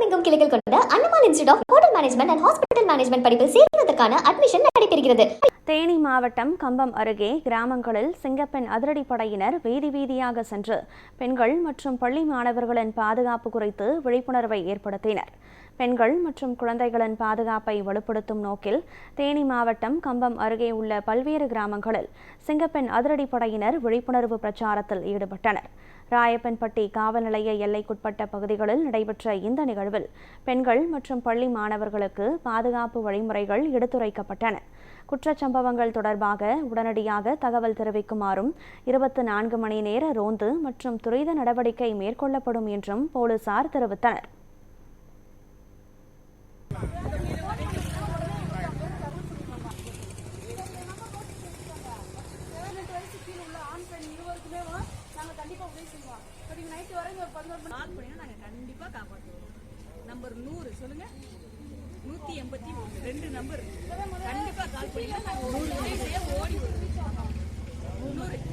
தமிழகமெங்கும் கிளைகள் கொண்ட அண்ணமால் institute of hotel management and hospital management படிப்பில் சேர்வதற்கான அட்மிஷன் நடைபெறுகிறது. தேனி மாவட்டம் கம்பம் அருகே கிராமங்களில் சிங்கப்பெண் அதிரடிப்படையினர் வீதி வீதியாக சென்று பெண்கள் மற்றும் பள்ளி மாணவர்களின் பாதுகாப்பு குறித்து விழிப்புணர்வை ஏற்படுத்தினர். பெண்கள் மற்றும் குழந்தைகளின் பாதுகாப்பை வலுப்படுத்தும் நோக்கில் தேனி மாவட்டம் கம்பம் அருகே உள்ள பல்வேறு கிராமங்களில் சிங்கப்பெண் அதிரடிப்படையினர் விழிப்புணர்வு பிரச்சாரத்தில் ஈடுபட்டனர். ராயப்பன்பட்டி காவல் நிலைய எல்லைக்குட்பட்ட பகுதிகளில் நடைபெற்ற இந்த நிகழ்வில் பெண்கள் மற்றும் பள்ளி மாணவர்களுக்கு பாதுகாப்பு வழிமுறைகள் எடுத்துரைக்கப்பட்டன. குற்றச்சம்பவங்கள் தொடர்பாக உடனடியாக தகவல் தெரிவிக்குமாறும் 24 மணி நேர ரோந்து மற்றும் துரித நடவடிக்கை மேற்கொள்ளப்படும் என்றும் போலீசார் தெரிவித்தனர். நம்பர் 100 சொல்லுங்க. 181 2 நம்பர் கண்டிப்பா கால் பண்ணீங்கன்னா 100 ஓடி 100